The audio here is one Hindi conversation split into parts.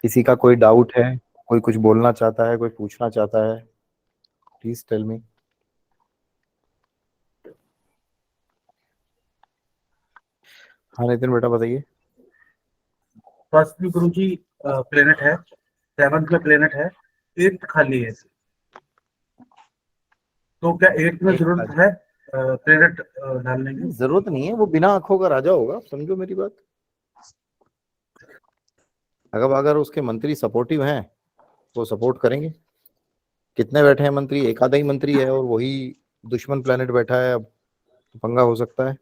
किसी का कोई डाउट है, कोई कुछ बोलना चाहता है, कोई पूछना चाहता है, प्लीज टेल मी। हाँ नितिन बेटा बताइए। फर्स्ट में गुरु जी प्लेनेट है, सेवंथ में प्लेनेट है, एट्थ खाली है। तो क्या एट्थ में एक जरूरत है प्लेनेट डालने की? जरूरत नहीं है, वो बिना आंखों का राजा होगा, समझो मेरी बात। अगर अगर उसके मंत्री सपोर्टिव हैं तो सपोर्ट करेंगे। कितने बैठे हैं मंत्री? एक आधा ही मंत्री है और वही दुश्मन प्लेनेट बैठा है, अब पंगा हो सकता है।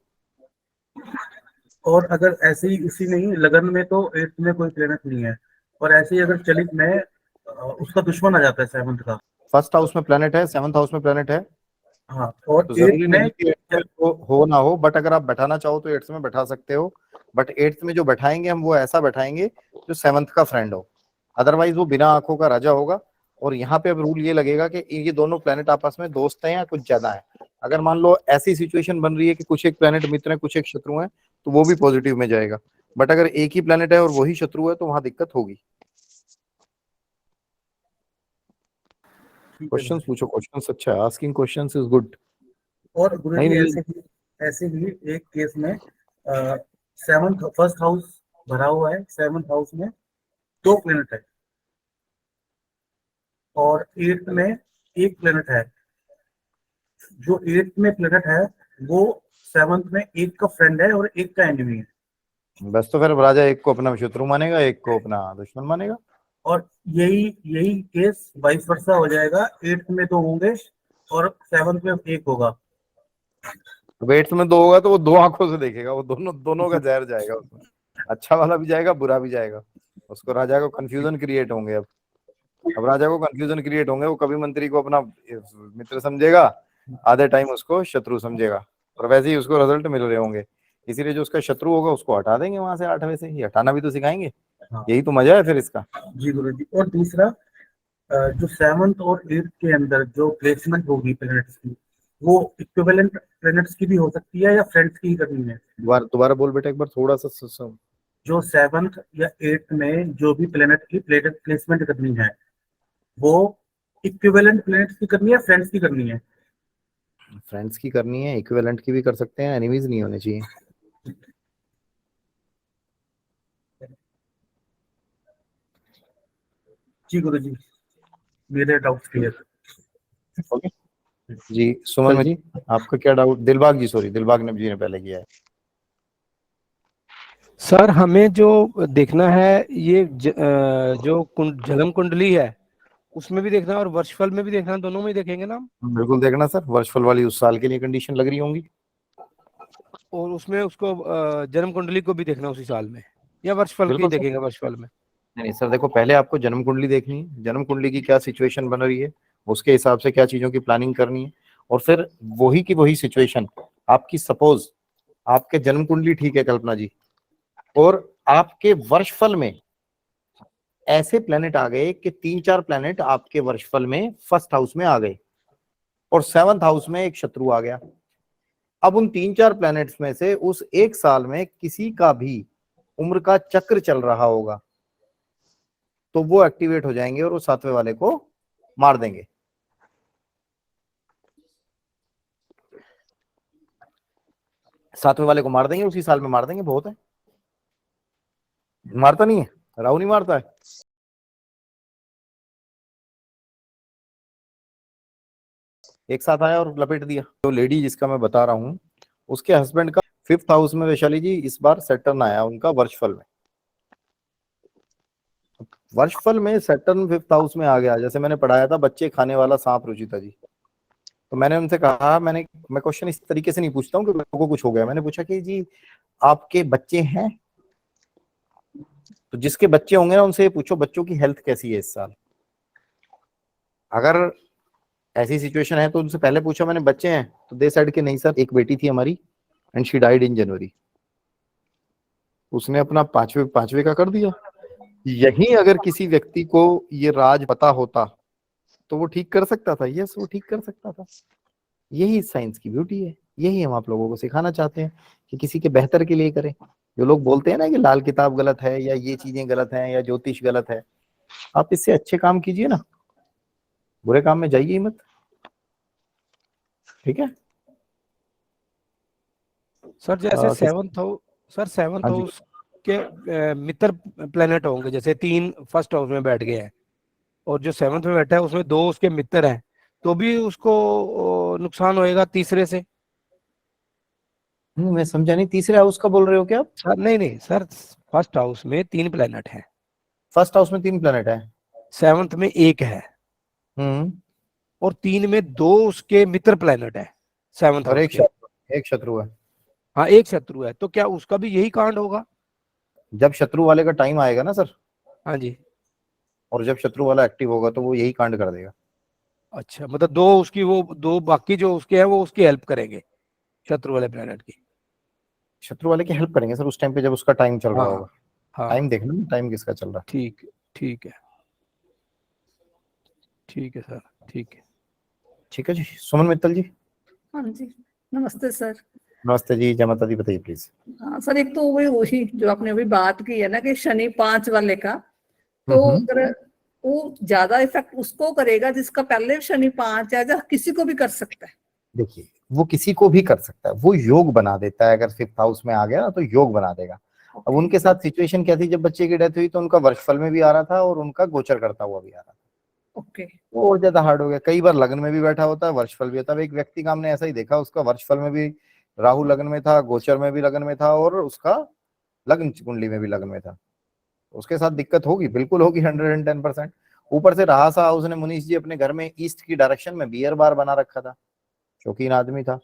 और अगर ऐसे ही उसी में ही लगन में तो एट्थ में कोई प्लेनेट नहीं है, और ऐसे ही अगर चलित में उसका दुश्मन आ जाता है सेवंथ का। फर्स्ट हाउस में प्लेनेट है, सेवंथ हाउस में प्लेनेट है, हाँ, और तो एट्थ जरूरी में नहीं कि एट्थ में हो ना हो, बट अगर आप बैठाना चाहो तो एट्थ में बैठा सकते हो। बट एट्थ में जो बैठाएंगे हम वो ऐसा बैठाएंगे जो सेवंथ का फ्रेंड हो, अदरवाइज वो बिना आंखों का राजा होगा। और यहाँ पे अब रूल ये लगेगा कि ये दोनों प्लेनेट आपस में दोस्त हैं या कुछ ज्यादा है। अगर मान लो ऐसी सिचुएशन बन रही है कि कुछ एक प्लेनेट मित्र है कुछ एक शत्रु है, तो वो भी पॉजिटिव में जाएगा। बट अगर एक ही प्लेनेट है और वही शत्रु है तो वहां दिक्कत होगी। ठीक है गुरु क्वेश्चंस जी। पूछो, क्वेश्चंस अच्छा है, आस्किंग क्वेश्चंस इज गुड। और गुरु नहीं जी नहीं, ऐसे ही एक केस में सेवंथ फर्स्ट हाउस भरा हुआ है, सेवंथ हाउस में दो प्लेनेट है, और एट्थ में एक प्लेनेट है। जो एट्थ में प्लेनेट है वो सेवंथ में एक का फ्रेंड है और एक का एनिमी है। बस तो फिर राजा एक को अपना शत्रु मानेगा, एक को अपना दुश्मन मानेगा। और यही यही केस वाइस वर्सा हो जाएगा, एट्थ में दो होंगे और सेवंथ में एक होगा। तो एट्थ में दो होगा तो वो दो आंखों से देखेगा, वो दोनों दोनों का जहर जाएगा उसमें। अच्छा वाला भी जाएगा, बुरा भी जाएगा। उसको राजा को कंफ्यूजन क्रिएट होंगे। अब राजा को कंफ्यूजन क्रिएट होंगे, वो कभी मंत्री को अपना मित्र समझेगा, आधे टाइम उसको शत्रु समझेगा, और वैसे ही उसको रिजल्ट मिल रहे होंगे। इसीलिए जो उसका शत्रु होगा उसको हटा देंगे वहां से, आठवें से ही हटाना भी तो सिखाएंगे। हाँ यही तो मजा है फिर इसका। जी गुरु जी। और दूसरा, जो सेवंथ और एट्थ के अंदर जो प्लेसमेंट होगी प्लैनेट्स की, वो इक्विवेलेंट प्लैनेट्स की भी हो सकती है या फ्रेंड्स की ही करनी है? दोबारा दोबारा बोल बेटा एक बार, थोड़ा सा जो सेवंथ या एट्थ में जो भी प्लैनेट की प्लेसमेंट करनी है, वो इक्विवेलेंट प्लैनेट्स की करनी है, फ्रेंड्स की करनी है? फ्रेंड्स की करनी है, इक्विवेलेंट की भी कर सकते हैं, एनिमीज नहीं होने चाहिए। जी गुरु जी, मेरे डाउट्स क्लियर। ओके जी। सुमन जी आपका क्या डाउट? दिलबाग जी, सॉरी दिलबाग ने जी ने पहले किया है। सर हमें जो देखना है ये जो जन्म कुंडली है उसमें भी देखना है और वर्षफल में भी देखना है, दोनों में ही देखेंगे ना हम? बिल्कुल देखना सर, वर्षफल वाली उस साल के लिए कंडीशन लग रही होंगी। और उसमें उसको जन्म कुंडली को भी देखना उसी साल में, या वर्षफल की बिल्कुल सर। देखेंगे वर्षफल में? नहीं सर, देखो पहले आपको जन्म कुंडली देखनी है, जन्म कुंडली की क्या सिचुएशन बन रही है, उसके हिसाब से क्या चीजों की प्लानिंग करनी है। और फिर वही की वही सिचुएशन आपकी, सपोज आपके जन्म कुंडली ठीक है कल्पना जी, और आपके वर्षफल में ऐसे प्लेनेट आ गए कि तीन चार प्लेनेट आपके वर्षफल में फर्स्ट हाउस में आ गए और सेवंथ हाउस में एक शत्रु आ गया। अब उन तीन चार प्लैनेट्स में से उस एक साल में किसी का भी उम्र का चक्र चल रहा होगा तो वो एक्टिवेट हो जाएंगे और वो सातवें वाले को मार देंगे। सातवें वाले को मार देंगे, उसी साल में मार देंगे, बहुत है। मारता नहीं है, राहु नहीं मारता है। एक साथ आया और लपेट दिया। तो लेडी जिसका मैं बता रहा हूं उसके हस्बैंड का फिफ्थ हाउस में, वैशाली जी इस बार सैटर्न आया उनका वर्षफल में। वर्षफल में सैटर्न फिफ्थ हाउस में आ गया। जैसे मैंने पढ़ाया था बच्चे खाने वाला सांप रुचिता जी, तो मैंने उनसे कहा, मैं क्वेश्चन इस तरीके से नहीं पूछता हूँ कि लोगों को कुछ हो गया। मैंने पूछा कि जी आपके बच्चे हैं? तो जिसके बच्चे होंगे ना उनसे ये पूछो बच्चों की हेल्थ कैसी है इस साल। अगर ऐसी सिचुएशन है तो उनसे पहले पूछा मैंने बच्चे हैं, तो दे सेड कि नहीं सर एक बेटी थी हमारी एंड शी डाइड इन जनवरी। उसने अपना पांचवे पांचवे का कर दिया। यही अगर किसी व्यक्ति को ये राज पता होता तो वो ठीक कर सकता था। यस वो ठीक कर सकता था। यही साइंस की ब्यूटी है, यही हम आप लोगों को सिखाना चाहते हैं कि किसी के बेहतर के लिए करें। जो लोग बोलते हैं ना कि लाल किताब गलत है या ये चीजें गलत हैं या ज्योतिष गलत है, आप इससे अच्छे काम कीजिए ना, बुरे काम में जाइए ही मत, ठीक है। सर जैसे किस सेवंथ हाँ जी, हाउस के मित्र प्लेनेट होंगे, जैसे 3 फर्स्ट हाउस में बैठ गए हैं और जो 7th में बैठा है उसमें 2 उसके मित्र हैं, तो भी उसको नुकसान होएगा तीसरे से। मैं समझा नहीं, तीसरे हाउस का बोल रहे हो क्या आप? सर नहीं नहीं सर, फर्स्ट हाउस में 3 प्लेनेट हैं, फर्स्ट हाउस में 3 प्लेनेट है। 7th में 1 है हम्म। और 3 में 2 उसके मित्र प्लेनेट है 7th और हाउस के। एक शत्रु है। हाँ, एक शत्रु है, तो क्या उसका भी यही कांड होगा? जब शत्रु वाले का टाइम आएगा ना सर, हाँ जी। और जब शत्रु वाला एक्टिव होगा तो वो यही कांड कर देगा। अच्छा, मतलब 2 उसकी, वो 2 बाकी जो उसके हैं वो उसकी हेल्प करेंगे, शत्रु वाले प्लेनेट की। शत्रु वाले की हेल्प करेंगे सर उस टाइम पे जब उसका टाइम चल रहा हाँ होगा। हाँ, टाइम देखना ना, टाइम किसका चल रहा है। ठीक ठीक है, ठीक है सर, ठीक है। ठीक है जी, सुमन मित्तल जी। हाँ जी, नमस्ते सर। नमस्ते जी, जय माता दी, बताइए प्लीज। हाँ सर, एक तो वही जो आपने अभी बात की है ना कि शनि 5 वाले का, तो अगर वो ज्यादा इफेक्ट उसको करेगा जिसका पहले शनि 5 है, या किसी को भी कर सकता है? देखिए, वो किसी को भी कर सकता है, वो योग बना देता है, अगर 5th हाउस में आ गया ना तो योग बना देगा। अब उनके साथ सिचुएशन क्या थी, जब बच्चे की डेथ हुई तो उनका वर्षफल में भी आ रहा था और उनका गोचर करता हुआ भी आ रहा था। ओके। वो और ज्यादा हार्ड हो गया। कई बार लग्न में भी बैठा होता है, वर्षफल भी होता है। अब एक व्यक्ति का हमने ऐसा ही देखा, उसका वर्षफल में भी राहु लग्न में था, गोचर में भी लग्न में था, और उसका लग्न कुंडली में भी लग्न में था। उसके साथ दिक्कत होगी, बिल्कुल होगी, 110%। ऊपर से रहा सा उसने मुनीष जी अपने घर में ईस्ट की डायरेक्शन में बियर बार बना रखा था, शौकीन आदमी था।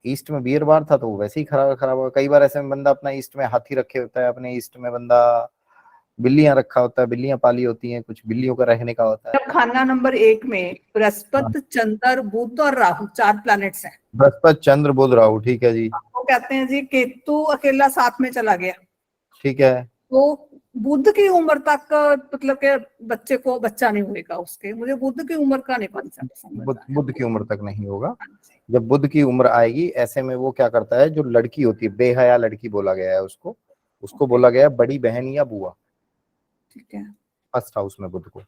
ईस्ट में बियर बार था तो वैसे ही खराब खराब होगा। कई बार ऐसे में बंदा अपना ईस्ट में हाथी रखे होता है, अपने ईस्ट में बंदा बिल्लियां रखा होता है, बिल्लियां पाली होती हैं, कुछ बिल्लियों का रहने का होता है। अब खाना नंबर 1 में बृहस्पति, चंद्र, बुध और राहु 4 प्लैनेट्स हैं। बृहस्पति, चंद्र, बुध, राहु, ठीक है जी। वो कहते हैं जी केतु अकेला साथ में चला गया, ठीक है। तो बुध की उम्र तक मतलब के बच्चे को बच्चा नहीं होगा उसके। मुझे बुध की उम्र का नहीं पता समझ बुध आया। बुध की उम्र तक नहीं होगा। जब बुध की उम्र आएगी ऐसे में वो क्या करता है, जो लड़की होती है, बेहया लड़की बोला गया है उसको, उसको बोला गया है बड़ी बहन या बुआ, ठीक है। फर्स्ट हाउस में बुध को।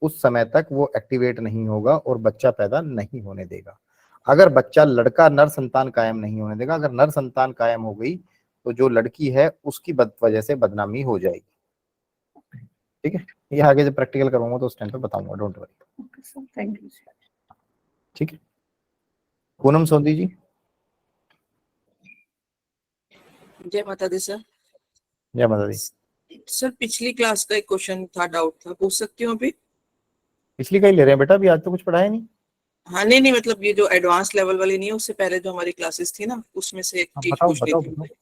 उस समय तक वो एक्टिवेट नहीं होगा और बच्चा पैदा नहीं होने देगा। अगर बच्चा लड़का, नर संतान कायम नहीं होने देगा। अगर नर संतान कायम हो गई तो जो लड़की है उसकी वजह से बदनामी हो जाएगी। ठीक है, ये आगे जब प्रैक्टिकल करूंगा तो उस टाइम पे बताऊंगा, don't worry. Okay sir, thank you. ठीक है। पूनम सोंधी जी। जय माता दी सर। जय माता दी। सर पिछली क्लास का एक क्वेश्चन था, डाउट था, पूछ सकती हूँ अभी? पिछली का ही ले रहे हैं बेटा, अभी आज तो कुछ पढ़ाया नहीं। हाँ नहीं नहीं, मतलब ये जो एडवांस लेवल वाली नहीं है, उससे पहले जो हमारी क्लासेस थी ना, उसमें से एक चीज बताओ पूछ बताओ लेती हूँ। बताओ।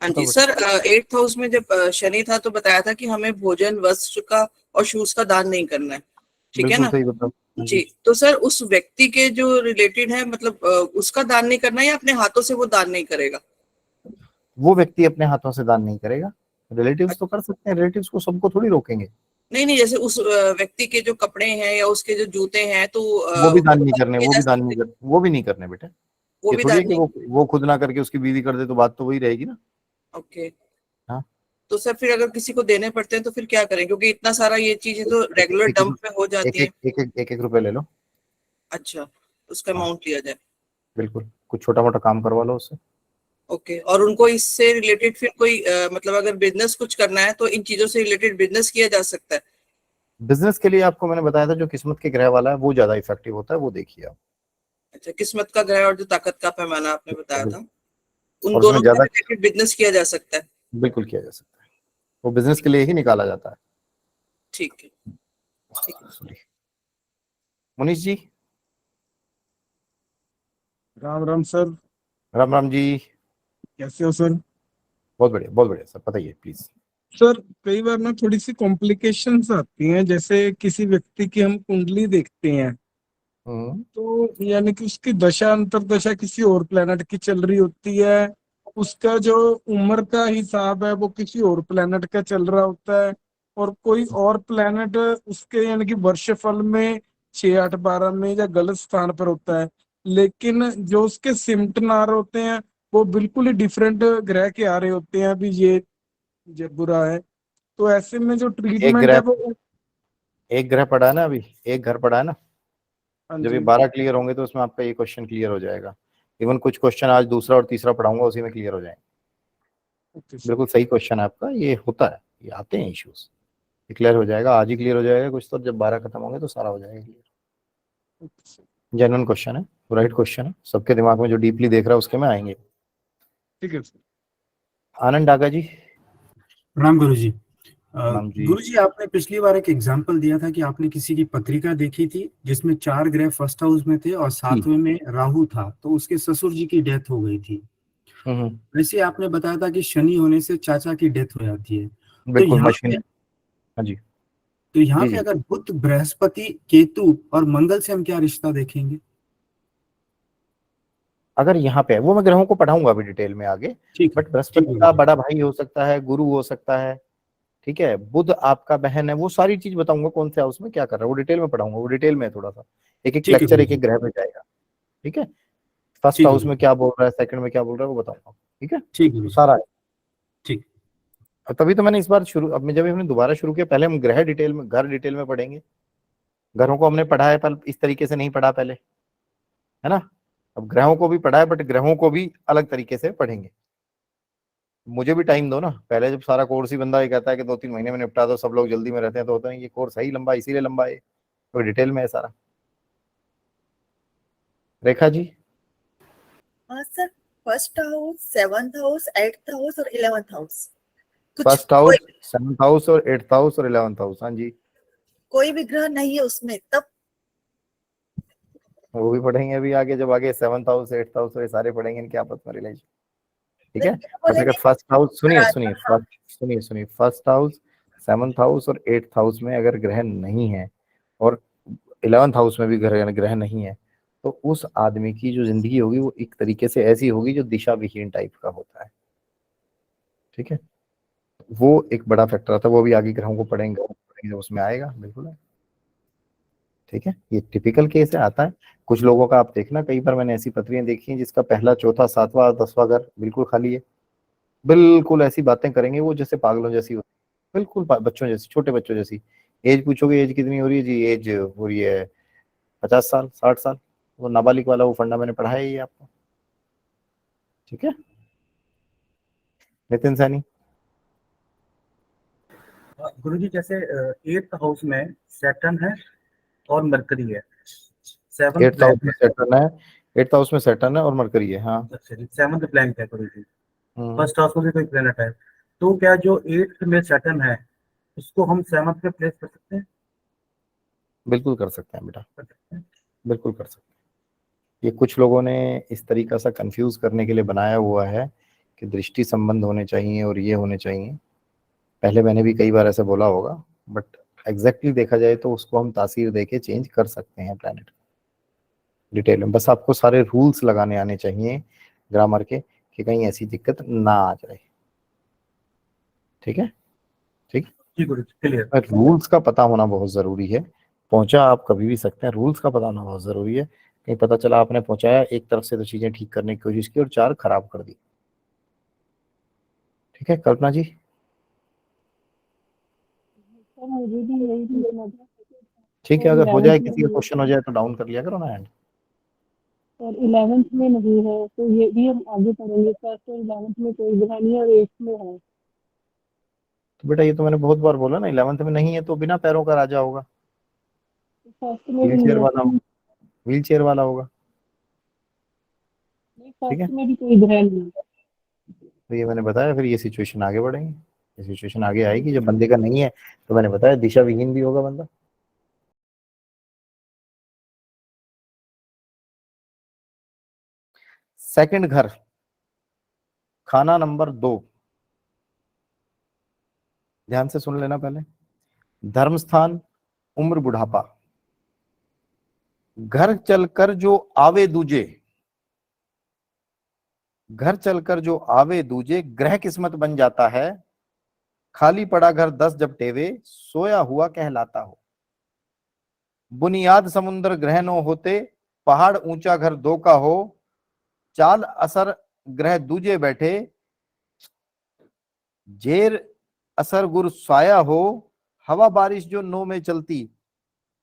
हाँ जी बताओ सर, 8th हाउस में जब शनि था तो बताया था कि हमें भोजन, वस्त्र का और शूज का दान नहीं करना है, ठीक है बिल्कुल ना? सही बताओ। जी, तो सर उस व्यक्ति के जो रिलेटेड है, मतलब उसका दान नहीं करना है या अपने हाथों से वो दान नहीं करेगा? वो व्यक्ति अपने हाथों से दान नहीं करेगा, रिलेटिव्स तो कर सकते हैं, रिलेटिव्स को सबको थोड़ी रोकेंगे। नहीं नहीं, जैसे उस व्यक्ति के जो कपड़े हैं या उसके जो जूते हैं, तो वो भी दान नहीं दान करने, किए वो जा भी दान सकते नहीं हैं? कर, वो भी नहीं करने बेटे। वो ये भी थोड़ी है दान कि नहीं। वो खुद ना करके उसकी बीवी कर दे तो बात तो वही रहेगी ना। ओके। हाँ। तो सर फिर अगर किसी को देने पड़ते हैं तो फिर क्या करें, क्योंकि इतना सारा ये चीजें तो रेगुलर एक डंप में हो जाती है। एक रुपए ले लो। अच्छा, उसका हाँ, अमाउंट लिया जाए। बिल्कुल, कुछ छोटा मोटा काम करवा लो उससे। ओके, और उनको इससे रिलेटेड फिर कोई मतलब अगर बिजनेस कुछ करना है तो इन चीजों से रिलेटेड बिजनेस किया जा सकता है? बिजनेस के लिए आपको मैंने बताया था, जो किस्मत के ग्रह वाला है वो ज्यादा इफेक्टिव होता है, वो देखिए आप। अच्छा, किस्मत का ग्रह और जो ताकत का पैमाना आपने बताया था, उन और उसमें दोनों से ज्यादा रिलेटेड बिजनेस किया जा सकता है? बिल्कुल किया जा सकता है, वो बिजनेस के लिए ही निकाला जाता है। ठीक है, ठीक है। सॉरी, मुनीष जी। राम राम सर। राम राम जी। कैसे हो सर? बहुत बढ़िया सर, बताइए प्लीज। सर कई बार ना थोड़ी सी कॉम्प्लिकेशंस आती हैं, जैसे किसी व्यक्ति की हम कुंडली देखते हैं तो यानी कि उसकी दशा अंतरदशा किसी और प्लेनेट की चल रही होती है, उसका जो उम्र का हिसाब है वो किसी और प्लेनेट का चल रहा होता है, और कोई और प्लेनेट उसके यानी कि वर्षफल में 6, 8, 12 में या गलत स्थान पर होता है, लेकिन जो उसके सिम्टनार होते हैं वो बिल्कुल ही डिफरेंट ग्रह के आ रहे होते हैं, अभी ये बुरा है। तो ऐसे में जो एक ट्रीटमेंट है ग्रह वो एक ग्रह पड़ा है ना, अभी एक घर पड़ा है ना, हाँ जब ये जी 12 क्लियर होंगे तो उसमें आपका ये क्वेश्चन क्लियर हो जाएगा। इवन कुछ क्वेश्चन आज दूसरा और तीसरा पढ़ाऊंगा उसी में क्लियर हो जाएंगे। Okay sir. बिल्कुल सही क्वेश्चन है आपका, ये होता है, ये आते हैं इश्यूज, क्लियर हो जाएगा, आज ही क्लियर हो जाएगा कुछ, तो जब 12 खत्म होंगे तो सारा हो जाएगा clear. Okay sir, genuine question है, राइट क्वेश्चन है, सबके दिमाग में जो डीपली देख रहा है उसके में आएंगे। ठीक है सर। आनंद डागा जी। प्रणाम गुरु जी। प्रणाम जी। गुरु जी, आपने पिछली बार एक एग्जाम्पल दिया था कि आपने किसी की पत्रिका देखी थी जिसमें 4 ग्रह फर्स्ट हाउस में थे और 7वें में राहु था, तो उसके ससुर जी की डेथ हो गई थी। वैसे आपने बताया था कि शनि होने से चाचा की डेथ हो जाती है। तो बिल्कुल यहाँ मशीन। पे हाँ जी तो यहाँ जी पे जी। अगर बुध, बृहस्पति, केतु और मंगल से हम क्या रिश्ता देखेंगे? अगर यहाँ पे है, वो मैं ग्रहों को पढ़ाऊंगा अभी डिटेल में आगे, ठीक है, बट बृहस्पति ठीक का है। बड़ा भाई हो सकता है, गुरु हो सकता है, ठीक है, बुध आपका बहन है, वो सारी चीज बताऊंगा कौन से हाउस में क्या कर रहा है, वो डिटेल में पढ़ाऊंगा, वो डिटेल में थोड़ा सा एक एक ठीक है लेक्चर गुरु एक जी। एक ग्रह पे जाएगा। ठीक है, फर्स्ट ठीक है हाउस गुरु में जी। क्या बोल रहा है, सेकंड में क्या बोल रहा है, वो बताऊंगा। ठीक है, ठीक तो गुरु जी। सारा है। ठीक। और तभी तो मैंने इस बार शुरू, अब मैं जब हमने दोबारा शुरू किया, पहले हम ग्रह डिटेल में, घर डिटेल में पढ़ेंगे, घरों को हमने पढ़ा है पर इस तरीके से नहीं पढ़ा पहले, है ना। अब ग्रहों को भी पढ़ा है बट ग्रहों को भी अलग तरीके से पढ़ेंगे। मुझे भी टाइम दो ना, पहले जब सारा कोर्स ही बंदा ये कहता है कि 2-3 महीने में निपटा दो, सब लोग जल्दी में रहते हैं, तो होता नहीं, ये कोर्स है ही लंबा, इसीलिए लंबा है, तो डिटेल में है सारा। Rekha ji. Sir, first house, 7th house, 8th house और 11th हाउस, कुछ फर्स्ट हाउस, 7th हाउस और 8th हाउस और 11th हाउस, हाँ जी, कोई भी ग्रह नहीं है उसमें, तब वो भी पढ़ेंगे अभी आगे, जब आगे 7th हाउस 8th हाउस और ये सारे पढ़ेंगे, इनके आपस में रिलेशन। ठीक है, बट अगर फर्स्ट हाउस, सुनिए सुनिए सुनिए सुनिए, फर्स्ट हाउस, 7th हाउस और 8th हाउस में अगर ग्रह नहीं है और 11th हाउस में भी ग्रह नहीं है, तो उस आदमी की जो जिंदगी होगी वो एक तरीके से ऐसी होगी जो दिशा विहीन टाइप का होता है। ठीक है, वो एक बड़ा फैक्टर आता है, वो भी आगे ग्रहों को पढ़ेंगे जब उसमें आएगा, बिल्कुल है। ठीक है, ये टिपिकल केस है, आता है कुछ लोगों का। आप देखना, कई बार मैंने ऐसी पत्रियां देखी हैं जिसका पहला, चौथा, 7वां, 10वां घर बिल्कुल खाली है, बिल्कुल ऐसी बातें करेंगे वो जैसे पागलों जैसी होती है, बिल्कुल बच्चों जैसी, छोटे बच्चों जैसी। एज पूछोगे एज कितनी हो रही है जी, एज हो रही है 50 साल 60 साल, वो नाबालिग वाला वो फंडा मैंने पढ़ाया ही है आपको। ठीक है, नितिन सैनी। गुरु जी, जैसे 8th हाउस में सैटर्न है और मरकरी है, 7th 8th हाउस में सैटर्न है, 8th हाउस में सैटर्न है और मरकरी है, हाँ। अच्छा जी, 7th ब्लैंक है गुरु जी, हम्म, फर्स्ट हाउस में भी कोई प्लेनेट है, तो क्या जो 8th में सैटर्न है उसको हम 7th पे प्लेस कर सकते हैं? बिल्कुल कर सकते हैं बेटा, कर सकते हैं। बिल्कुल कर सकते हैं। ये कुछ लोगों ने इस तरीका सा कंफ्यूज करने के लिए बनाया हुआ है कि दृष्टि संबंध होने चाहिए और ये होने चाहिए। पहले मैंने भी कई बार ऐसे बोला होगा, बट एग्जैक्टली देखा जाए तो उसको हम तासीर दे के चेंज कर सकते हैं प्लैनेट डिटेल में। बस आपको सारे रूल्स लगाने आने चाहिए ग्रामर के, कि कहीं ऐसी दिक्कत ना आ जाए। ठीक है, ठीक। जी गुरु जी, क्लियर। रूल्स का पता होना बहुत जरूरी है। पहुंचा आप कभी भी सकते हैं, रूल्स का पता होना बहुत जरूरी है। कहीं पता चला आपने पहुंचाया एक तरफ से तो चीजें ठीक करने की कोशिश की और 4 खराब कर दी। ठीक है, कल्पना जी। मुझे भी यही पूछना था ठीक है, सर। अगर हो जाए 11th किसी का में, क्वेश्चन हो जाए तो डाउन कर लिया करो ना हैंड। सर 11th में नहीं है तो ये भी हम आगे पढ़ेंगे। फर्स्ट और 11th में कोई ग्रह नहीं है और 8th में है। तो बेटा ये तो मैंने बहुत बार बोला ना, 11th में नहीं है तो बिना पैरों का राजा होगा, फर्स्ट में भी व्हील नहीं चेयर है वाला होगा, व्हील चेयर वाला होगा। नहीं, ठीक है, फर्स्ट में भी कोई ग्रह नहीं है। तो ये मैंने बताया, फिर ये सिचुएशन आगे बढ़ेंगे, ये सिचुएशन आगे आएगी जब बंदे का नहीं है, तो मैंने बताया दिशा विहीन भी होगा बंदा। सेकंड घर, खाना नंबर 2, ध्यान से सुन लेना पहले। धर्म स्थान, उम्र बुढ़ापा, घर चलकर जो आवे दूजे, घर चलकर जो आवे दूजे, ग्रह किस्मत बन जाता है। खाली पड़ा घर 10 जब टेवे, सोया हुआ कहलाता हो। बुनियाद समुद्र ग्रह नो होते, पहाड़ ऊंचा घर 2 का हो। चाल असर ग्रह दूजे बैठे, जेर असर गुर साया हो। हवा बारिश जो 9 में चलती,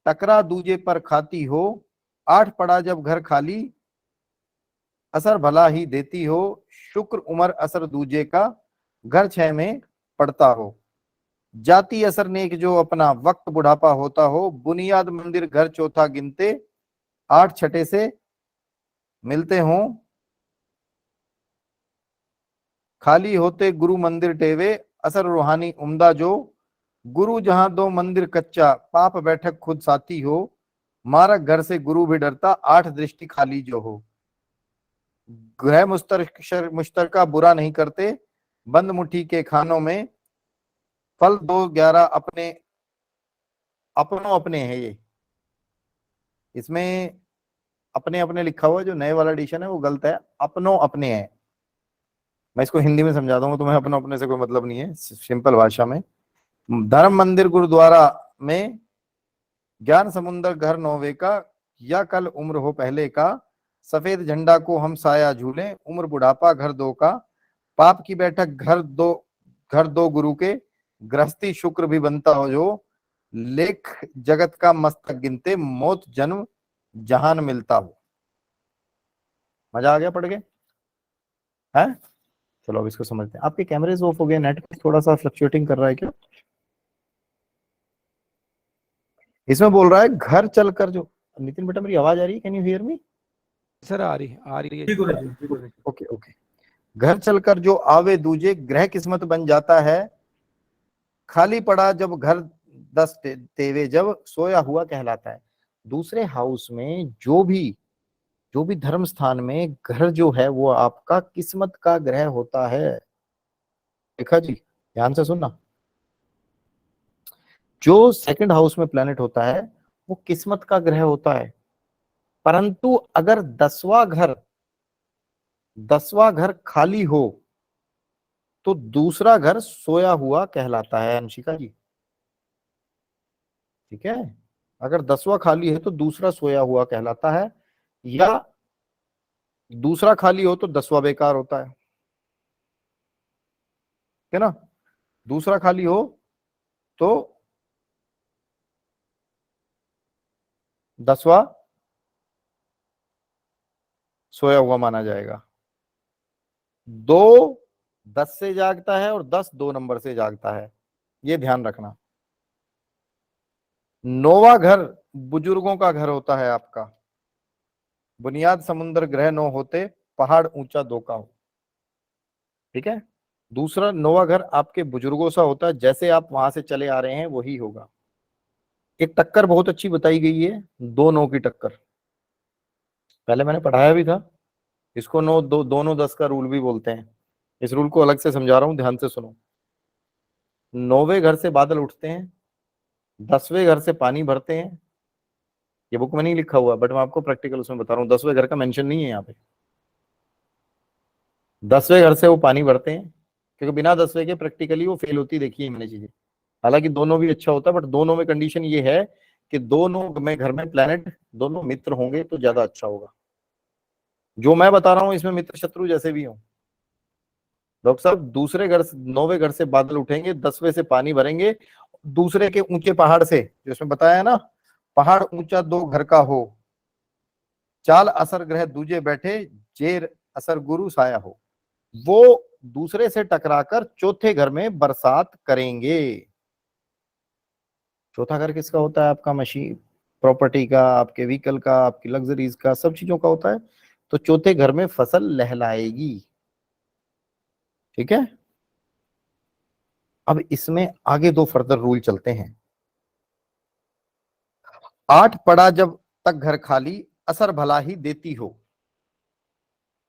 टकरा दूजे पर खाती हो, 8 पड़ा जब घर खाली, असर भला ही देती हो, शुक्र उमर असर दूजे का, घर 6 में पड़ता हो, जाति असर नेक जो अपना, वक्त बुढ़ापा होता हो, बुनियाद मंदिर घर चौथा गिनते, 8 छठे से मिलते हों, खाली होते गुरु मंदिर टेवे, असर रूहानी उम्दा जो, गुरु जहां 2 मंदिर कच्चा, पाप बैठक खुद साथी हो, मारक घर से गुरु भी डरता, 8 दृष्टि खाली जो हो, ग्रह मुश्तरका बुरा नहीं करते, बंद मुट्ठी के खानों में, फल 2 11 अपने अपनों अपने हैं। ये इसमें अपने अपने लिखा हुआ, जो नए वाला एडिशन है वो गलत है, अपनों अपने हैं। मैं इसको हिंदी में समझा दूंगा, तुम्हें अपनों अपने से कोई मतलब नहीं है, सिंपल भाषा में। धर्म मंदिर गुरुद्वारा में, ज्ञान समुंदर घर 9वें का, या कल उम्र हो पहले का, सफेद झंडा को हम साया झूले, उम्र बुढ़ापा घर 2 का, पाप की बैठक घर दो गुरु के, गृहस्थी शुक्र भी बनता हो जो, लेख जगत का मस्तक गिनते, मौत जन्म जहान मिलता हो। मजा आ गया पढ़ के? है? चलो अब इसको समझते हैं। आपके कैमरेज ऑफ हो गए, नेट थोड़ा सा फ्लक्चुएटिंग कर रहा है क्या? इसमें बोल रहा है घर चलकर जो, नितिन बेटा मेरी आवाज आ रही है? Can you hear me? Sir आ रही है। ठीक हो रहा है, ठीक हो रहा है। Okay okay. घर चलकर जो आवे दूजे, ग्रह किस्मत बन जाता है, खाली पड़ा जब घर 10 तेवे जब, सोया हुआ कहलाता है। दूसरे हाउस में जो भी धर्म स्थान में घर जो है वो आपका किस्मत का ग्रह होता है। देखा जी, ध्यान से सुनना। जो सेकंड हाउस में प्लैनेट होता है वो किस्मत का ग्रह होता है, परंतु अगर 10वां घर खाली हो तो दूसरा घर सोया हुआ कहलाता है। अंशिका जी, ठीक है? अगर 10वां खाली है तो दूसरा सोया हुआ कहलाता है, या दूसरा खाली हो तो 10वां बेकार होता है ना? दूसरा खाली हो तो 10वां सोया हुआ माना जाएगा। 2 10 से जागता है और 10 2 नंबर से जागता है, ये ध्यान रखना। 9वां घर बुजुर्गों का घर होता है आपका, बुनियाद समुद्र ग्रह 9 होते, पहाड़ ऊंचा 2 का हो। ठीक है? दूसरा 9वां घर आपके बुजुर्गों सा होता है, जैसे आप वहां से चले आ रहे हैं वही होगा। एक टक्कर बहुत अच्छी बताई गई है, 2 9 की टक्कर, पहले मैंने पढ़ाया भी था इसको। 9 2 दोनों 10 का रूल भी बोलते हैं। इस रूल को अलग से समझा रहा हूं, ध्यान से सुनो। 9वें घर से बादल उठते हैं, 10वें घर से पानी भरते हैं। ये बुक में नहीं लिखा हुआ, बट मैं आपको प्रैक्टिकल उसमें बता रहा हूँ। 10वें घर का मेंशन नहीं है यहाँ पे। 10वें घर से वो पानी भरते हैं, क्योंकि बिना 10वें के प्रैक्टिकली वो फेल होती देखी है मैंने चीजें। हालांकि दोनों भी अच्छा होता है, बट दोनों में कंडीशन ये है कि दोनों में घर में प्लैनेट दोनों मित्र होंगे तो ज्यादा अच्छा होगा। जो मैं बता रहा हूँ इसमें मित्र शत्रु जैसे भी हों। डॉक्टर साहब, दूसरे घर 9वें घर से बादल उठेंगे, 10वें से पानी भरेंगे, दूसरे के ऊंचे पहाड़ से, जो इसमें बताया ना, पहाड़ ऊंचा 2 घर का हो, चाल असर ग्रह दूजे बैठे, जेर असर गुरु साया हो, वो दूसरे से टकराकर चौथे घर में बरसात करेंगे। चौथा घर किसका होता है? आपका मशीन प्रॉपर्टी का, आपके व्हीकल का, आपकी लग्जरीज का, सब चीजों का होता है। तो चौथे घर में फसल लहलाएगी। ठीक है? अब इसमें आगे 2 फर्दर रूल चलते हैं। 8 पड़ा जब तक घर खाली, असर भला ही देती हो।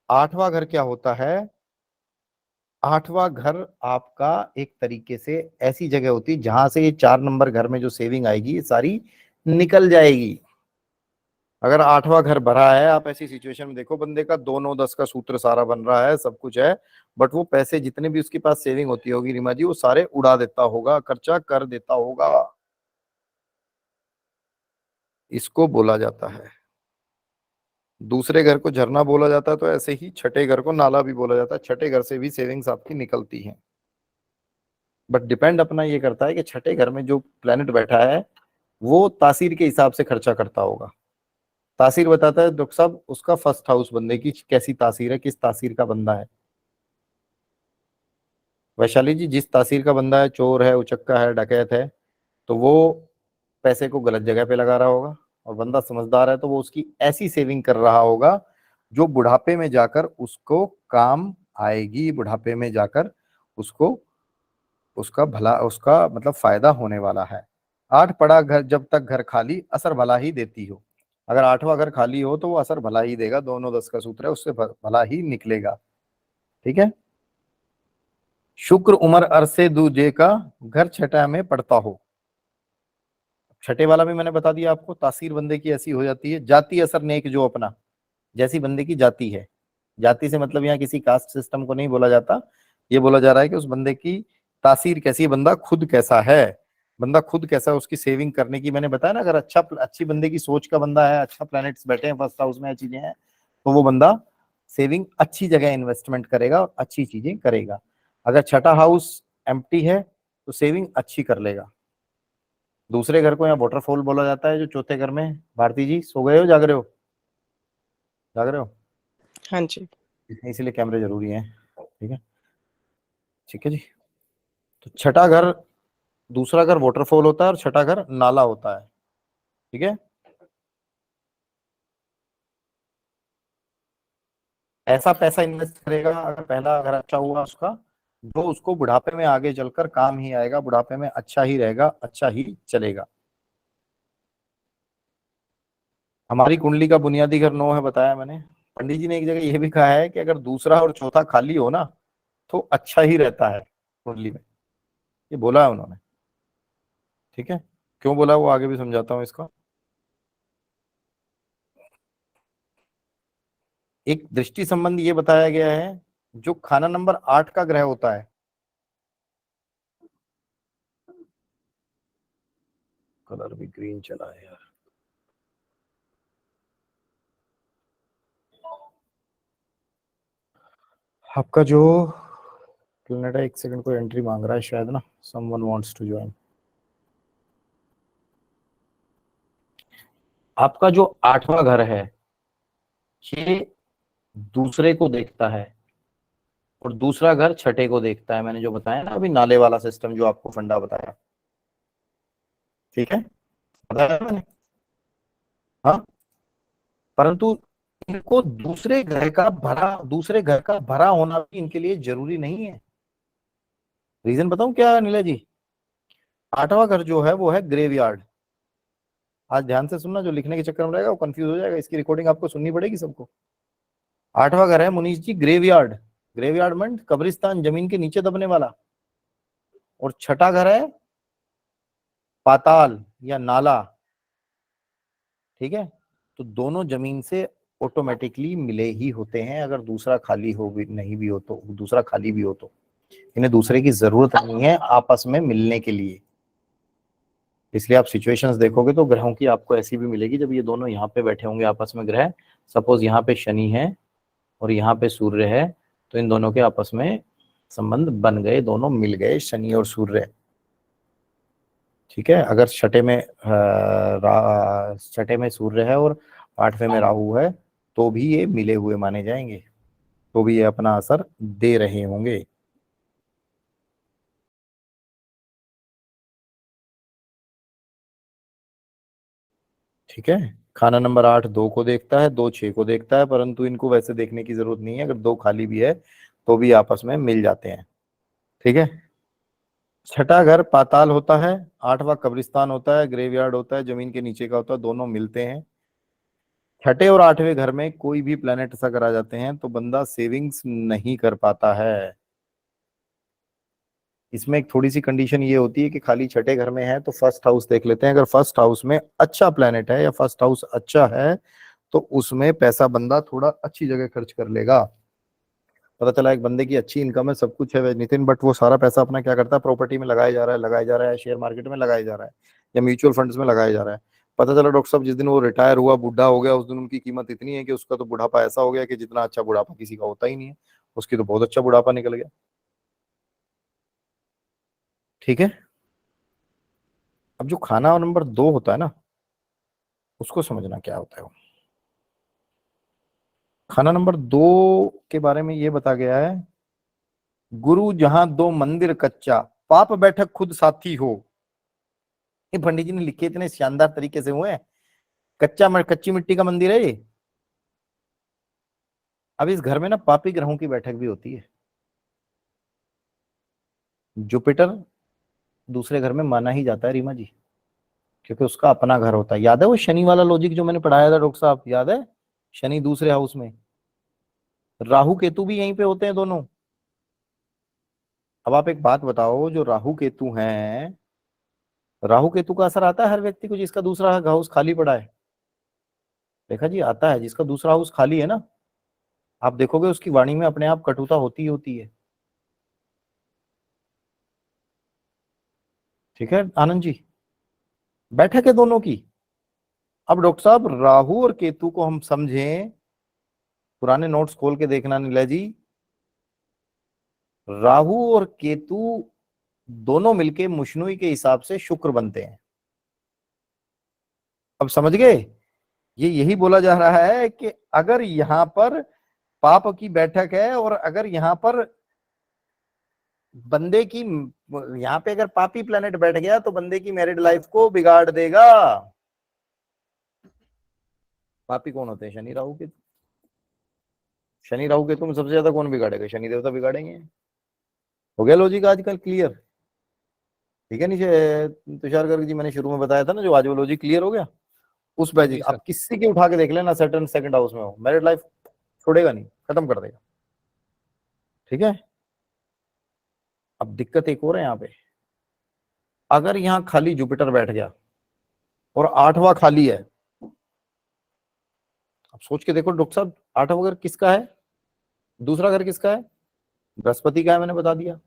8वां घर क्या होता है? 8वां घर आपका एक तरीके से ऐसी जगह होती है जहां से ये 4 नंबर घर में जो सेविंग आएगी ये सारी निकल जाएगी। अगर 8वां घर भरा है, आप ऐसी सिचुएशन में देखो, बंदे का 2 9 10 का सूत्र सारा बन रहा है, सब कुछ है, बट वो पैसे जितने भी उसके पास सेविंग होती होगी रीमा जी, वो सारे उड़ा देता होगा, खर्चा कर देता होगा। इसको बोला जाता है, दूसरे घर को झरना बोला जाता है, तो ऐसे ही छठे घर को नाला भी बोला जाता है। छठे घर से भी सेविंग्स आपकी निकलती हैं, बट डिपेंड अपना ये करता है कि छठे घर में जो प्लैनेट बैठा है वो तासीर के हिसाब से खर्चा करता होगा। तासीर बताता है डॉक्टर साहब उसका फर्स्ट हाउस बंदे की कैसी तासीर है, किस तासीर का बंदा है। वैशाली जी, जिस तासीर का बंदा है, चोर है, उचक्का है, डकैत है, तो वो पैसे को गलत जगह पे लगा रहा होगा। और बंदा समझदार है तो वो उसकी ऐसी सेविंग कर रहा होगा जो बुढ़ापे में जाकर उसको काम आएगी, बुढ़ापे में जाकर उसको उसका भला, उसका मतलब फायदा होने वाला है। 8 पड़ा घर जब तक घर खाली असर भला ही देती हो। अगर 8वां घर खाली हो तो वो असर भला ही देगा, दोनों 10 का सूत्र है, उससे भला ही निकलेगा। ठीक है। शुक्र उमर अरसे दूजे का घर छठा में पड़ता हो। छठे वाला भी मैंने बता दिया आपको, तासीर बंदे की ऐसी हो जाती है। जाति असर नेक जो अपना, जैसी बंदे की जाति है। जाति से मतलब यहाँ किसी कास्ट सिस्टम को नहीं बोला जाता, ये बोला जा रहा है कि उस बंदे की तासीर कैसी है, बंदा खुद कैसा है, बंदा खुद कैसा है, उसकी सेविंग करने की। मैंने बताया ना, अगर अच्छी बंदे की सोच का बंदा है, अच्छा प्लैनेट्स बैठे हैं फर्स्ट हाउस में, चीजें हैं, तो वो बंदा सेविंग अच्छी जगह इन्वेस्टमेंट करेगा और अच्छी चीजें करेगा। अगर छठा हाउस एम्प्टी है तो सेविंग अच्छी कर लेगा। दूसरे घर को यहाँ वाटरफॉल बोला जाता है, जो चौथे घर में। भारती जी सो गए हो, जाग रहे हो? जाग रहे हो? हाँ जी। इसलिए कैमरे जरूरी हैं। ठीक है, ठीक है जी। तो छठा घर, दूसरा घर वाटरफॉल होता है और छठा घर नाला होता है। ठीक है। ऐसा पैसा इन्वेस्ट करेगा अगर पहला घर अच्छा हुआ उसका, जो उसको बुढ़ापे में आगे चलकर काम ही आएगा, बुढ़ापे में अच्छा ही रहेगा, अच्छा ही चलेगा। हमारी कुंडली का बुनियादी घर 9 है, बताया मैंने। पंडित जी ने एक जगह यह भी कहा है कि अगर दूसरा और चौथा खाली हो ना तो अच्छा ही रहता है कुंडली में, ये बोला है उन्होंने। ठीक है, क्यों बोला वो आगे भी समझाता हूं इसका। एक दृष्टि संबंध ये बताया गया है, जो खाना नंबर 8 का ग्रह होता है, कलर भी ग्रीन चला है यार, आपका जो प्लेनेट है, एक सेकंड को एंट्री मांग रहा है शायद ना, समवन वांट्स टू ज्वाइन। आपका जो 8वां घर है ये दूसरे को देखता है और दूसरा घर छठे को देखता है। मैंने जो बताया ना अभी, नाले वाला सिस्टम जो आपको फंडा बताया। ठीक है, बताया मैंने। हाँ, परंतु इनको दूसरे घर का भरा होना भी इनके लिए जरूरी नहीं है। रीजन बताऊं क्या है नीला जी? 8वां घर जो है वो है ग्रेवयार्ड। आज ध्यान से सुनना, जो लिखने के चक्कर में रहेगा वो कंफ्यूज हो जाएगा, इसकी रिकॉर्डिंग आपको सुननी पड़ेगी सबको। 8वां घर है मुनीष जी ग्रेवयार्ड। ग्रेवयार्ड मीन कब्रिस्तान, जमीन के नीचे दबने वाला। और छठा घर है पाताल या नाला। ठीक है, तो दोनों जमीन से ऑटोमेटिकली मिले ही होते हैं। अगर दूसरा खाली हो भी नहीं भी हो तो, दूसरा खाली भी हो तो इन्हें दूसरे की जरूरत नहीं है आपस में मिलने के लिए। इसलिए आप सिचुएशंस देखोगे तो ग्रहों की आपको ऐसी भी मिलेगी, जब ये दोनों यहाँ पे बैठे होंगे आपस में ग्रह, सपोज यहाँ पे शनि है और यहाँ पे सूर्य है, तो इन दोनों के आपस में संबंध बन गए, दोनों मिल गए, शनि और सूर्य। ठीक है, अगर छठे में सूर्य है और 8वें में राहु है तो भी ये मिले हुए माने जाएंगे, तो भी ये अपना असर दे रहे होंगे। ठीक है, खाना नंबर 8 2 को देखता है, 2 6 को देखता है, परंतु इनको वैसे देखने की जरूरत नहीं है। अगर 2 खाली भी है तो भी आपस में मिल जाते हैं। ठीक है, छठा घर पाताल होता है, 8वां कब्रिस्तान होता है, ग्रेवयार्ड होता है, जमीन के नीचे का होता है, दोनों मिलते हैं। छठे और 8वें घर में कोई भी प्लेनेट ऐसा करा जाते हैं तो बंदा सेविंग्स नहीं कर पाता है। इसमें एक थोड़ी सी कंडीशन ये होती है कि खाली छठे घर में है तो फर्स्ट हाउस देख लेते हैं। अगर फर्स्ट हाउस में अच्छा प्लेनेट है या फर्स्ट हाउस अच्छा है तो उसमें पैसा बंदा थोड़ा अच्छी जगह खर्च कर लेगा। पता चला एक बंदे की अच्छी इनकम है, सब कुछ है नितिन, बट वो सारा पैसा अपना क्या करता है, प्रॉपर्टी में लगाया जा रहा है, शेयर मार्केट में लगाया जा रहा है या म्यूचुअल फंड्स में लगाया जा रहा है। पता चला डॉक्टर साहब जिस दिन वो रिटायर हुआ, बूढ़ा हो गया, उस दिन उनकी कीमत इतनी है कि उसका तो बुढ़ापा ऐसा हो गया कि जितना अच्छा बुढ़ापा किसी का होता ही नहीं है, उसकी तो बहुत अच्छा बुढ़ापा निकल गया। ठीक है, अब जो खाना नंबर 2 होता है ना, उसको समझना क्या होता है वो। खाना नंबर 2 के बारे में ये बता गया है, गुरु जहां 2 मंदिर कच्चा, पाप बैठक खुद साथी हो। ये पंडित जी ने लिखे इतने शानदार तरीके से हुए हैं। कच्ची मिट्टी का मंदिर है ये। अब इस घर में ना पापी ग्रहों की बैठक भी होती है। जुपिटर दूसरे घर में माना ही जाता है रीमा जी, क्योंकि उसका अपना घर होता है। याद है वो शनि वाला लॉजिक जो मैंने पढ़ाया था डॉक्टर साहब, याद है? शनि दूसरे हाउस में, राहु केतु भी यहीं पे होते हैं दोनों। अब आप एक बात बताओ, जो राहु केतु हैं, राहु केतु का असर आता है हर व्यक्ति को जिसका दूसरा हाउस खाली पड़ा है? देखा जी, आता है। जिसका दूसरा हाउस खाली है ना, आप देखोगे उसकी वाणी में अपने आप कटुता होती ही होती है। ठीक है आनंद जी, बैठक है दोनों की। अब डॉक्टर साहब राहु और केतु को हम समझें, पुराने नोट्स खोल के देखना नीला जी, राहु और केतु दोनों मिलके मुश्नुई के हिसाब से शुक्र बनते हैं। अब समझ गए? ये यही बोला जा रहा है कि अगर यहां पर पाप की बैठक है और अगर यहां पर बंदे की, यहां पे अगर पापी प्लेनेट बैठ गया तो बंदे की मैरिड लाइफ को बिगाड़ देगा। पापी कौन होते हैं? शनि राहु केतु। शनि राहु केतु में सबसे ज्यादा कौन बिगाड़ेगा? शनि देवता बिगाड़ेंगे। हो गया लॉजिक आजकल क्लियर? ठीक है नीचे तुषार गर्ग जी, मैंने शुरू में बताया था ना, जो आज वो लॉजिक क्लियर हो गया उस जी बैजिक। सर। आप किसी के उठा के देख लेना, सैटर्न सेकंड हाउस में हो, मैरिड लाइफ छोड़ेगा नहीं, खत्म कर देगा। ठीक है। अब दिक्कत एक और है यहाँ पे, अगर यहाँ खाली जुपिटर बैठ गया और 8वां खाली है, अब सोच के देखो डॉक्टर साहब, 8वां घर किसका है? दूसरा घर किसका है? बृहस्पति का है, मैंने बता दिया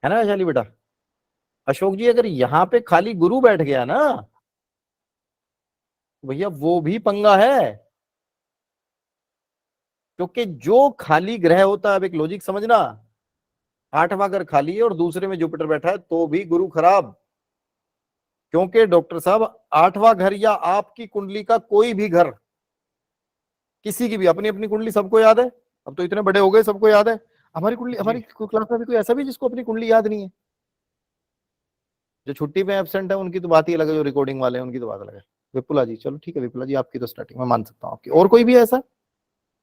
है ना वैशाली बेटा। अशोक जी अगर यहाँ पे खाली गुरु बैठ गया ना, भैया वो भी पंगा है, क्योंकि जो खाली ग्रह होता है, अब एक लॉजिक समझना, 8वां घर खाली है और दूसरे में जुपिटर बैठा है तो भी गुरु खराब। क्योंकि डॉक्टर साहब 8वां घर या आपकी कुंडली का कोई भी घर, किसी की भी अपनी अपनी कुंडली सबको याद है। अब तो इतने बड़े हो गए, सबको याद है। हमारी कुंडली, हमारी क्लास में भी कोई ऐसा भी जिसको अपनी कुंडली याद नहीं है? जो छुट्टी पे एब्सेंट है उनकी तो बात ही अलग है, जो रिकॉर्डिंग वाले हैं उनकी तो बात अलग है। विपुला जी, चलो ठीक है विपुला जी, आपकी तो स्टार्टिंग में मान सकता हूँ आपकी। और कोई भी है ऐसा?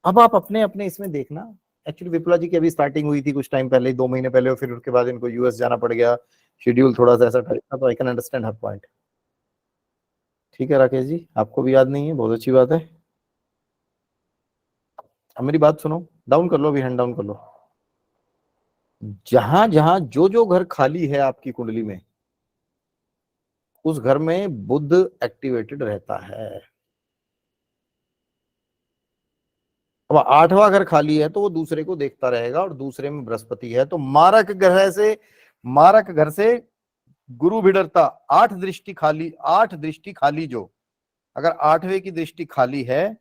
अब आप अपने अपने इसमें देखना। एक्चुअली विपुला जी की अभी स्टार्टिंग हुई थी कुछ टाइम पहले, 2 महीने पहले, और फिर उसके बाद इनको यूएस जाना पड़ गया, शेड्यूल थोड़ा सा ऐसा टाइप था, तो I can understand her point. ठीक है राकेश जी, आपको भी याद नहीं है, बहुत अच्छी बात है। अब मेरी बात सुनो, डाउन कर लो, अभी हैंड डाउन कर लो। जहां जहां जो घर खाली है आपकी कुंडली में, उस घर में बुध एक्टिवेटेड रहता है। अब 8वां घर खाली है तो वो दूसरे को देखता रहेगा, और दूसरे में बृहस्पति है तो मारक ग्रह से, मारक घर से गुरु भी डरता। 8 दृष्टि खाली, 8 दृष्टि खाली, जो अगर 8वें की दृष्टि खाली है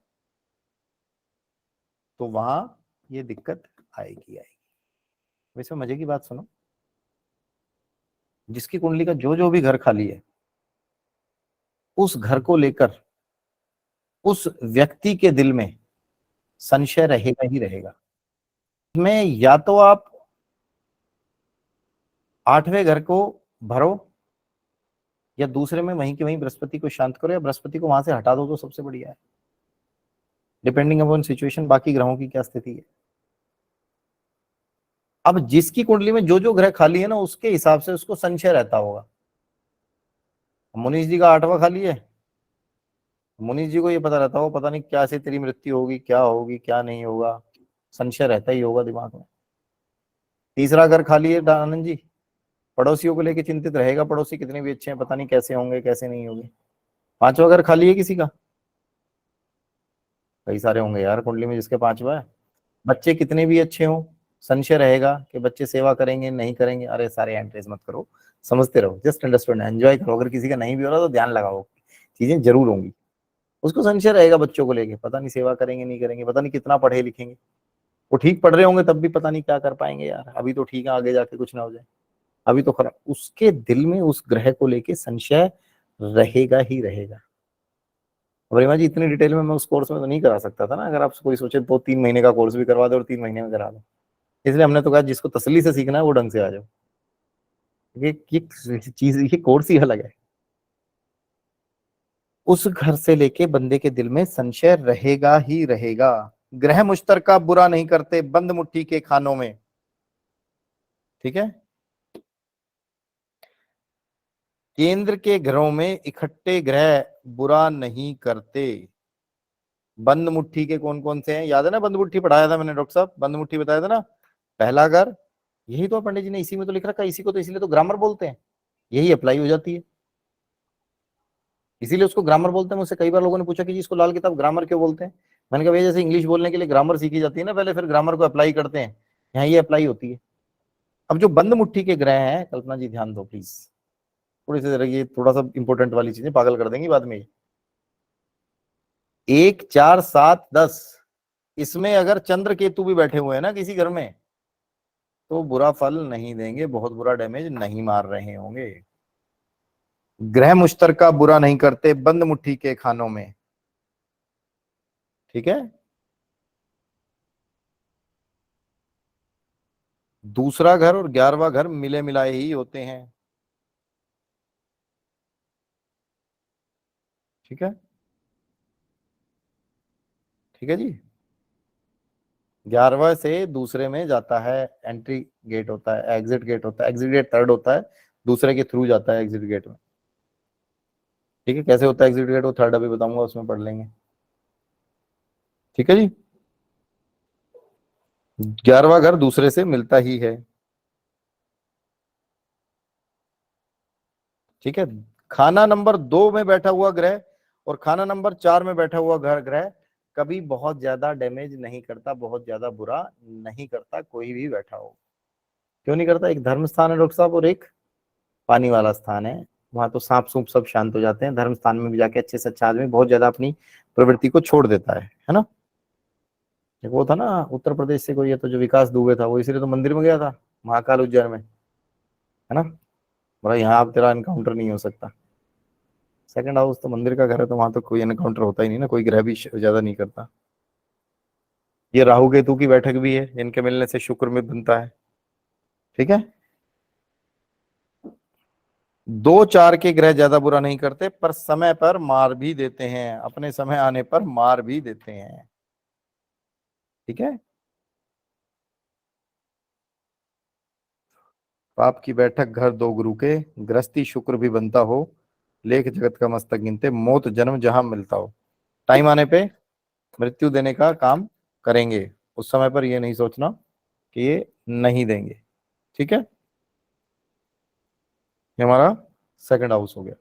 तो वहां ये दिक्कत आएगी आएगी। वैसे मजे की बात सुनो, जिसकी कुंडली का जो भी घर खाली है, उस घर को लेकर उस व्यक्ति के दिल में संशय रहेगा ही रहेगा। में या तो आप 8वें घर को भरो, या दूसरे में वहीं के वहीं बृहस्पति को शांत करो, या बृहस्पति को वहां से हटा दो तो सबसे बढ़िया है, डिपेंडिंग अपॉन सिचुएशन, बाकी ग्रहों की क्या स्थिति है। अब जिसकी कुंडली में जो ग्रह खाली है ना, उसके हिसाब से उसको संशय रहता होगा। मुनीष जी का 8वां खाली है, मुनीष जी को ये पता रहता हो, पता नहीं क्या से तेरी मृत्यु होगी, क्या होगी क्या नहीं होगा, संशय रहता ही होगा दिमाग में। तीसरा घर खाली है आनंद जी, पड़ोसियों को लेकर चिंतित रहेगा, पड़ोसी कितने भी अच्छे हैं, पता नहीं कैसे होंगे कैसे नहीं होंगे। 5वां घर खाली है किसी का? कई सारे होंगे यार कुंडली में जिसके 5वां है। बच्चे कितने भी अच्छे हों, संशय रहेगा कि बच्चे सेवा करेंगे नहीं करेंगे। अरे सारे एंट्रीज मत करो, समझते रहो, जस्ट अंडरस्टैंड, एंजॉय करो। अगर किसी का नहीं भी हो रहा तो ध्यान लगाओ, चीजें जरूर होंगी। उसको संशय रहेगा बच्चों को लेके, पता नहीं सेवा करेंगे नहीं करेंगे, पता नहीं कितना पढ़े लिखेंगे। वो ठीक पढ़ रहे होंगे तब भी पता नहीं क्या कर पाएंगे यार, अभी तो ठीक है, आगे जाके कुछ ना हो जाए। अभी तो खराब, उसके दिल में उस ग्रह को लेके संशय रहेगा ही रहेगा। वरिमा जी इतनी डिटेल में मैं उस कोर्स में तो नहीं करा सकता था ना, अगर आप कोई सोचे तो 3 महीने का कोर्स भी करवा दो और 3 महीने में करा दो। इसलिए हमने तो कहा जिसको तसल्ली से सीखना है वो ढंग से आ जाओ, ये चीज, ये कोर्स ही अलग है। उस घर से लेके बंदे के दिल में संशय रहेगा ही रहेगा। ग्रह मुश्तरका बुरा नहीं करते बंद मुट्ठी के खानों में, ठीक है। केंद्र के घरों में इकट्ठे ग्रह बुरा नहीं करते। बंद मुट्ठी के कौन कौन से हैं, याद है ना, बंद मुट्ठी पढ़ाया था मैंने डॉक्टर साहब, बंद मुट्ठी बताया था ना। पहला घर, यही तो पंडित जी ने इसी में तो लिख रखा है, इसी को तो इसलिए तो ग्रामर बोलते हैं, यही अप्लाई हो जाती है, इसीलिए उसको ग्रामर बोलते हैं। मुझसे कई बार लोगों ने पूछा कि जी इसको लाल किताब ग्रामर क्यों बोलते हैं। मैंने कहा भैया जैसे इंग्लिश बोलने के लिए ग्रामर सीखी जाती है ना पहले, फिर ग्रामर को अप्लाई करते हैं, यहाँ ये अप्लाई होती है। अब जो बंद मुट्ठी के ग्रह हैं, कल्पना जी ध्यान दो प्लीज, थोड़ी सी ये थोड़ा सा इंपॉर्टेंट वाली चीजें पागल कर देंगी बाद में। 1, 4, 7, 10, इसमें अगर चंद्र केतु भी बैठे हुए हैं ना किसी घर में, तो बुरा फल नहीं देंगे, बहुत बुरा डैमेज नहीं मार रहे होंगे। ग्रह मुश्तरका बुरा नहीं करते बंद मुट्ठी के खानों में, ठीक है। दूसरा घर और 11वां घर मिले मिलाए ही होते हैं, ठीक है, ठीक है जी। 11वां से दूसरे में जाता है, एंट्री गेट होता है, एग्जिट गेट होता है, एग्जिट गेट थर्ड होता है, दूसरे के थ्रू जाता है एग्जिट गेट में, ठीक है। कैसे होता है एग्जिट गेट, वो थर्ड अभी बताऊंगा, उसमें पढ़ लेंगे, ठीक है जी। 11वां घर दूसरे से मिलता ही है, ठीक है। खाना नंबर 2 में बैठा हुआ ग्रह और खाना नंबर 4 में बैठा हुआ ग्रह कभी बहुत ज्यादा डैमेज नहीं करता, बहुत ज्यादा बुरा नहीं करता, कोई भी बैठा हो। क्यों नहीं करता? एक धर्म स्थान है डॉक्टर साहब और एक पानी वाला स्थान है, वहां तो सांप सूप सब शांत हो जाते हैं। धर्म स्थान में भी जाके अच्छे से अच्छा आदमी बहुत ज्यादा अपनी प्रवृत्ति को छोड़ देता है ना। एक वो था ना उत्तर प्रदेश से कोई, ये तो जो विकास दुबे था, वो इसीलिए तो मंदिर में गया था महाकाल उज्जैन में, है ना। बोला यहाँ अब तेरा एनकाउंटर नहीं हो सकता। सेकंड हाउस तो मंदिर का घर है, तो वहां तो कोई एनकाउंटर होता ही नहीं ना, कोई ग्रह भी ज्यादा नहीं करता। ये राहु केतु की बैठक भी है, इनके मिलने से शुक्र में बनता है, ठीक है। 2, 4 के ग्रह ज्यादा बुरा नहीं करते, पर समय पर मार भी देते हैं, अपने समय आने पर मार भी देते हैं, ठीक है। पाप की बैठक घर 2 गुरु के, गृहस्थी शुक्र भी बनता हो, लेख जगत का मस्तक गिनते, मौत जन्म जहां मिलता हो। टाइम आने पे मृत्यु देने का काम करेंगे, उस समय पर ये नहीं सोचना कि ये नहीं देंगे, ठीक है। ये हमारा सेकंड हाउस हो गया।